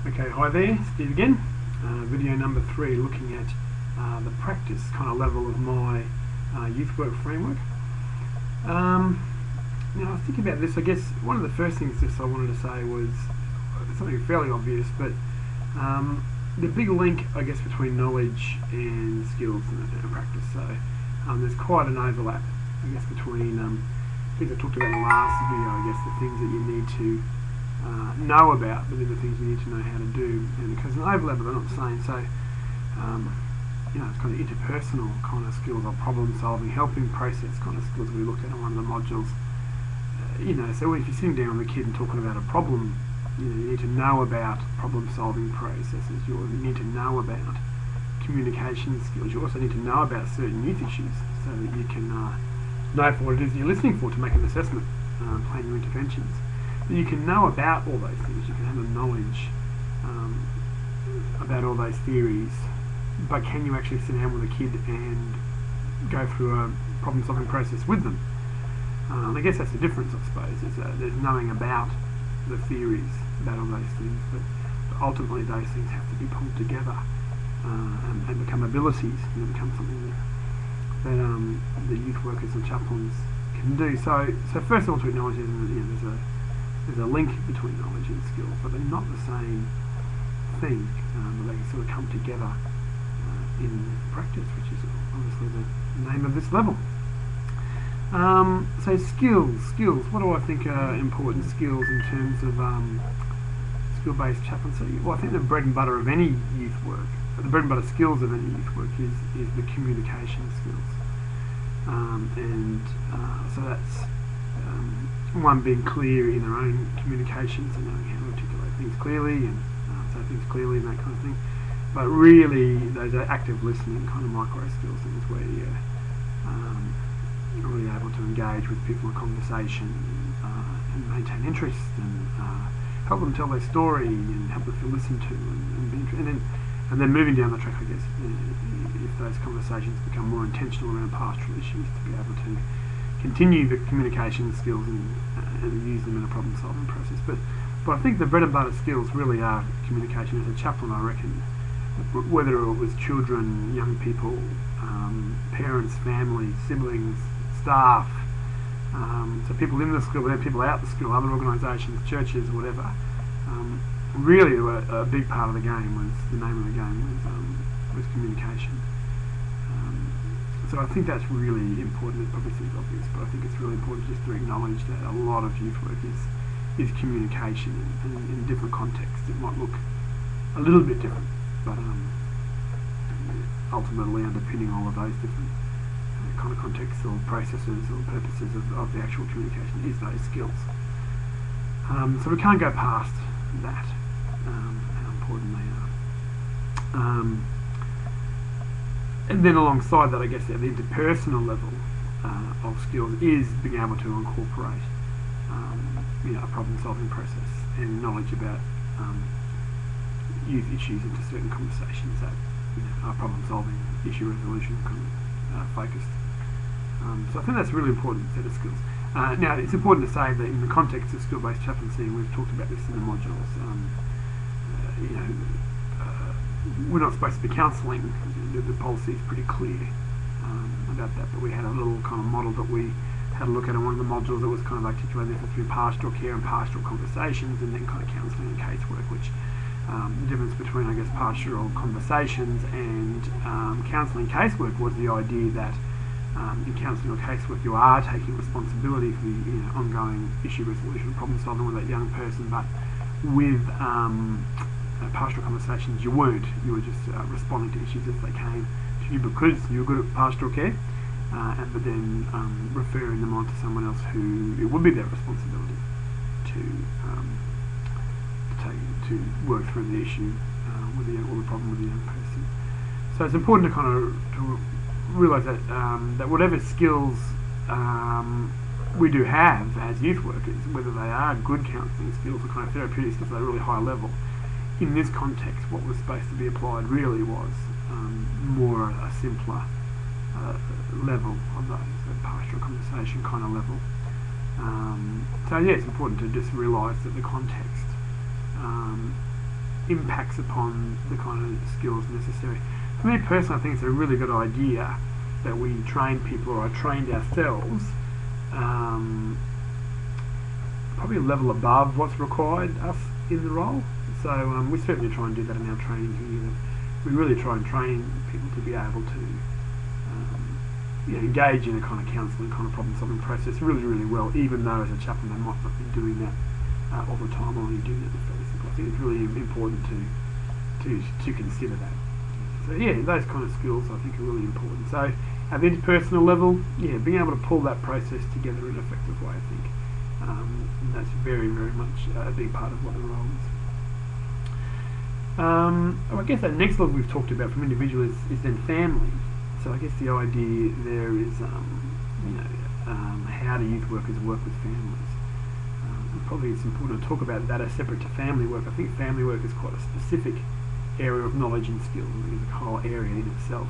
Okay, hi there, Steve again. Video number 3, looking at the practice kind of level of my youth work framework. Now, I was thinking about this. I guess one of the first things just I wanted to say was something fairly obvious, but the big link, I guess, between knowledge and skills and practice. So there's quite an overlap, I guess, between things I talked about in the last video. I guess the things that you need to know about, but then the things you need to know how to do, and because an overlap, but I'm not saying so. It's kind of interpersonal kind of skills, or problem solving, helping process kind of skills we looked at in one of the modules. So if you're sitting down with a kid and talking about a problem, you need to know about problem solving processes. You need to know about communication skills. You also need to know about certain youth issues so that you can know for what it is you're listening for to make an assessment, plan your interventions. You can know about all those things, you can have a knowledge about all those theories, but can you actually sit down with a kid and go through a problem solving process with them? I guess that's the difference, I suppose, is there's knowing about the theories, about all those things, but ultimately those things have to be pulled together and become abilities, become something that the youth workers and chaplains can do. So first of all, to acknowledge there's a link between knowledge and skill, but they're not the same thing, but they can sort of come together in practice, which is obviously the name of this level. So skills, what do I think are important skills in terms of skill-based chaplaincy? Well, I think the bread and butter of any youth work, the bread and butter skills of any youth work is the communication skills. So that's one, being clear in their own communications and knowing how to articulate things clearly and say things clearly and that kind of thing. But really, those are active listening kind of micro skills, things where you're really able to engage with people in conversation and maintain interest and help them tell their story and help them feel listened to and be interested. And then moving down the track, I guess, if those conversations become more intentional around pastoral issues, to be able to continue the communication skills and use them in a problem solving process. But I think the bread and butter skills really are communication. As a chaplain, I reckon, whether it was children, young people, parents, family, siblings, staff, so people in the school, but then people out the school, other organisations, churches, whatever. Really, a big part of the game was, the name of the game was communication. So I think that's really important. It probably seems obvious, but I think it's really important just to acknowledge that a lot of youth work is communication, and in different contexts it might look a little bit different, but ultimately underpinning all of those different kind of contexts or processes or purposes of the actual communication is those skills. So we can't go past that, how important they are. And then alongside that, I guess at the interpersonal level of skills is being able to incorporate a problem-solving process and knowledge about youth issues into certain conversations that are problem-solving, issue resolution kind of focused. So I think that's a really important set of skills. Now, it's important to say that in the context of skill-based chaplaincy, and we've talked about this in the modules, we're not supposed to be counselling. The policy is pretty clear about that, but we had a little kind of model that we had a look at in one of the modules that was kind of articulated through pastoral care and pastoral conversations, and then kind of counselling and casework, which the difference between, I guess, pastoral conversations and counselling casework was the idea that in counselling or casework you are taking responsibility for the ongoing issue resolution, problem solving with that young person, but with pastoral conversations you weren't. You were just responding to issues as they came to you because you were good at pastoral care, but then referring them on to someone else who it would be their responsibility to work through the issue or the problem with the young person. So it's important to kind of realise that that whatever skills we do have as youth workers, whether they are good counselling skills or kind of therapeutic skills at a really high level, in this context what was supposed to be applied really was more a simpler level of those, a pastoral conversation kind of level. So yeah, it's important to just realise that the context impacts upon the kind of skills necessary. For me personally, I think it's a really good idea that we train people, or are trained ourselves, probably a level above what's required us in the role. So we certainly try and do that in our training here. We really try and train people to be able to engage in a kind of counselling, kind of problem-solving process really, really well, even though as a chaplain they might not be doing that all the time, or only doing that fairly simple. I think it's really important to consider that. So yeah, those kind of skills I think are really important. So at the interpersonal level, being able to pull that process together in an effective way, I think that's very, very much a big part of what the role is. I guess that next level we've talked about from individual is then family. So I guess the idea there is, how do youth workers work with families? Probably it's important to talk about that as separate to family work. I think family work is quite a specific area of knowledge and skill. It's a whole area in itself.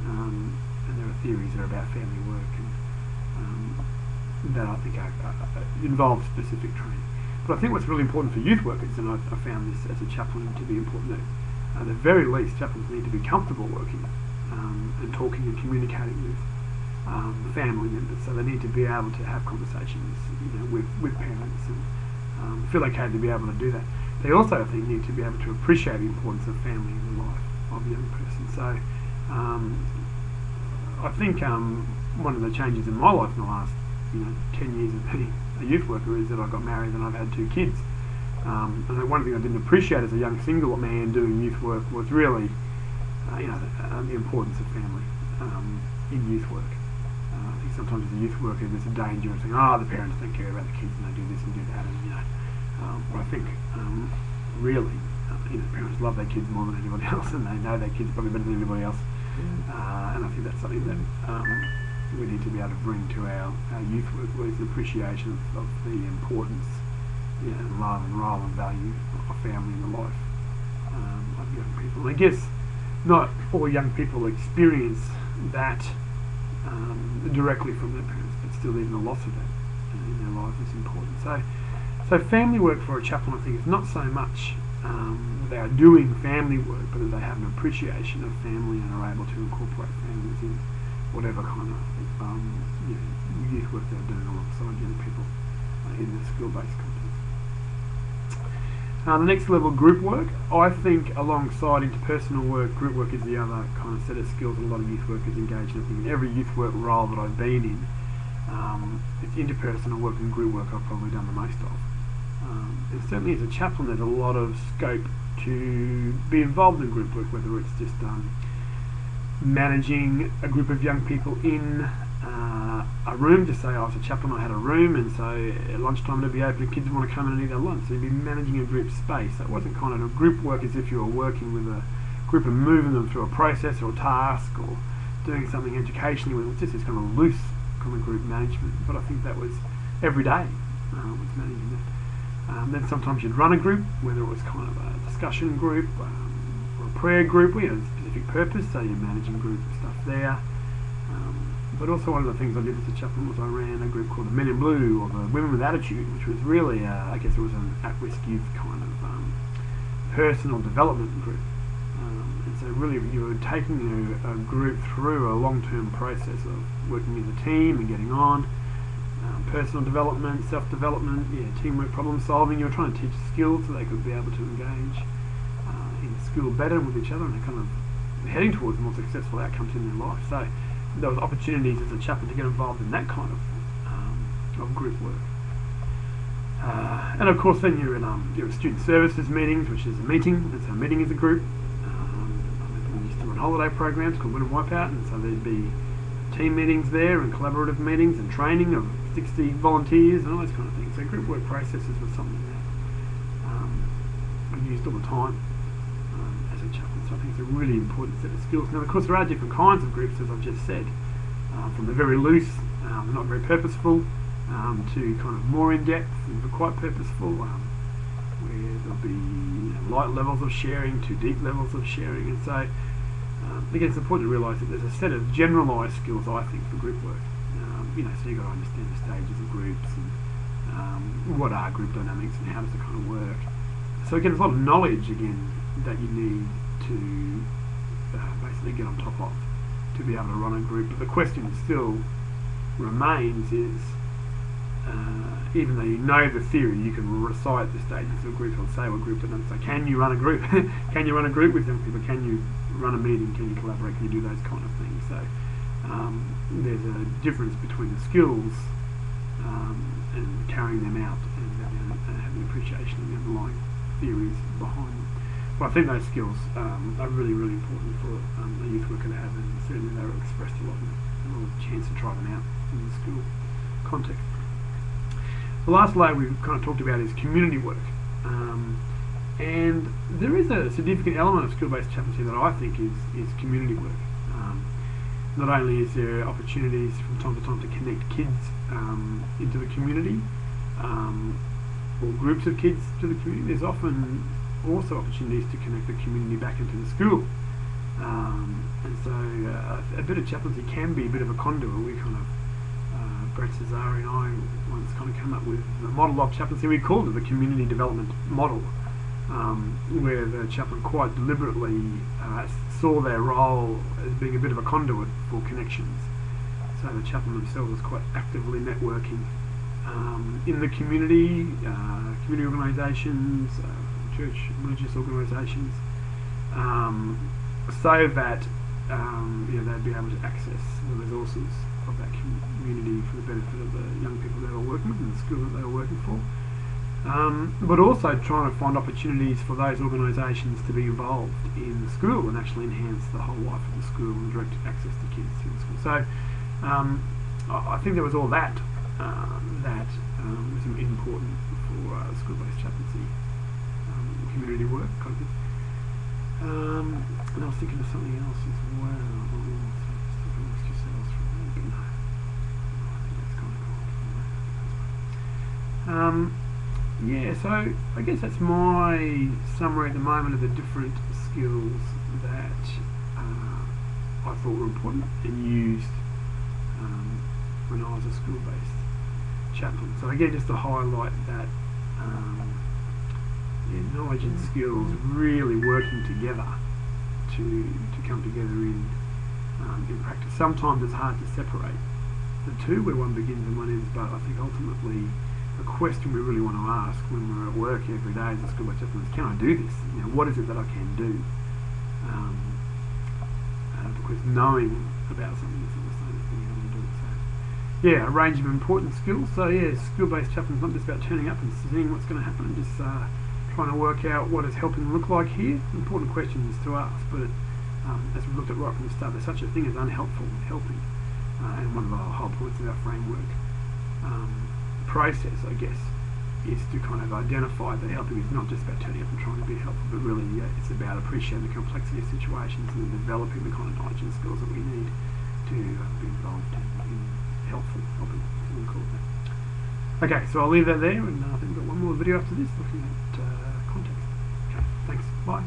And there are theories that are about family work and that I think involve specific training. But I think what's really important for youth workers, and I found this as a chaplain to be important, that at the very least chaplains need to be comfortable working and talking and communicating with family members. So they need to be able to have conversations with parents and feel okay to be able to do that. They also, I think, need to be able to appreciate the importance of family in the life of a young person. So I think one of the changes in my life in the last 10 years of being a youth worker is that I got married and I've had 2 kids. And one thing I didn't appreciate as a young single man doing youth work was really the importance of family in youth work. I think sometimes as a youth worker there's a danger of saying, the parents don't care about the kids and they do this and do that, and but I think really parents love their kids more than anybody else, and they know their kids probably better than anybody else. And I think that's something that we need to be able to bring to our youth work, is the appreciation of the importance, and love and role and value of family in the life of young people. And I guess not all young people experience that directly from their parents, but still even the loss of that in their lives is important. So family work for a chaplain, I think, is not so much they are doing family work, but that they have an appreciation of family and are able to incorporate families in whatever kind of youth work they're doing alongside young people in a skill-based context. The next level, group work. I think alongside interpersonal work, group work is the other kind of set of skills that a lot of youth workers engage in. I think in every youth work role that I've been in, it's interpersonal work and group work I've probably done the most of. And certainly as a chaplain there's a lot of scope to be involved in group work, whether it's just managing a group of young people in a room. Just say I was a chaplain, I had a room, and so at lunchtime it'd be open and kids want to come in and eat their lunch, so you'd be managing a group space. That wasn't kind of a group work as if you were working with a group and moving them through a process or a task or doing something educationally. It was just this kind of loose kind of group management, but I think that was every day was managing that. Then sometimes you'd run a group, whether it was kind of a discussion group or a prayer group. We had a specific purpose, so you're managing group stuff there. But also one of the things I did as a chaplain was I ran a group called the Men in Blue, or the Women with Attitude, which was really, I guess it was an at-risk youth kind of personal development group. And so really you were taking a group through a long-term process of working as a team and getting on. Personal development, self-development, teamwork, problem solving. You were trying to teach skills so they could be able to engage in school better with each other, and they're kind of heading towards more successful outcomes in their life. So there was opportunities as a chaplain to get involved in that kind of group work. And of course then you're in student services meetings, which is a meeting, and so a meeting is a group. We used to run holiday programs called Win and Wipeout, and so there'd be team meetings there and collaborative meetings and training of 60 volunteers and all those kind of things. So group work processes was something that I used all the time as a chaplain. So I think it's a really important set of skills. Now of course there are different kinds of groups, as I've just said, from the very loose, not very purposeful, to kind of more in-depth and quite purposeful, where there'll be light levels of sharing to deep levels of sharing. And so again, it's important to realise that there's a set of generalised skills, I think, for group work. So you've got to understand the stages of groups and what are group dynamics and how does it kind of work. So again, there's a lot of knowledge again that you need to basically get on top of to be able to run a group. But the question still remains is, even though you know the theory, you can recite the stages of a group or say what group, but then say, can you run a group? Can you run a group with young people? Can you run a meeting? Can you collaborate? Can you do those kind of things? So there's a difference between the skills and carrying them out and having an appreciation of the underlying theories behind them. But I think those skills are really, really important for a youth worker to have, and certainly they were expressed a lot of chance to try them out in the school context. The last layer we've kind of talked about is community work. And there is a significant element of skill-based chaplaincy that I think is community work. Not only is there opportunities from time to time to connect kids into the community, or groups of kids to the community, there's often also opportunities to connect the community back into the school. And so a bit of chaplaincy can be a bit of a conduit. We kind of, Brett Cesari and I once kind of came up with a model of chaplaincy. We called it the community development model, where the chaplain quite deliberately saw their role as being a bit of a conduit for connections. So the chaplain themselves was quite actively networking in the community, community organisations, church, religious organisations, so that they'd be able to access the resources of that community for the benefit of the young people they were working with and the school that they were working for. But also trying to find opportunities for those organisations to be involved in the school and actually enhance the whole life of the school and direct access to kids in the school. So I think there was all that that was important for school-based chaplaincy, community work kind of thing. And I was thinking of something else as well. Yeah, so I guess that's my summary at the moment of the different skills that I thought were important and used when I was a school-based chaplain. So again, just to highlight that knowledge and skills really working together to come together in practice. Sometimes it's hard to separate the two, where one begins and one ends, but I think ultimately the question we really want to ask when we're at work every day as a school-based chaplain is, can I do this? What is it that I can do? Because knowing about something is not the same as being able to do it. So, yeah, a range of important skills. So yeah, school-based chaplain is not just about turning up and seeing what's going to happen and just trying to work out what is helping look like here. Important questions to ask, but as we looked at right from the start, there's such a thing as unhelpful helping, and one of the whole points of our framework process, I guess, is to kind of identify that helping is not just about turning up and trying to be helpful, but really it's about appreciating the complexity of situations and then developing the kind of knowledge and skills that we need to be involved in helping, we'll call it that. Okay, so I'll leave that there, and I think we've got one more video after this looking at context. Okay, thanks, bye.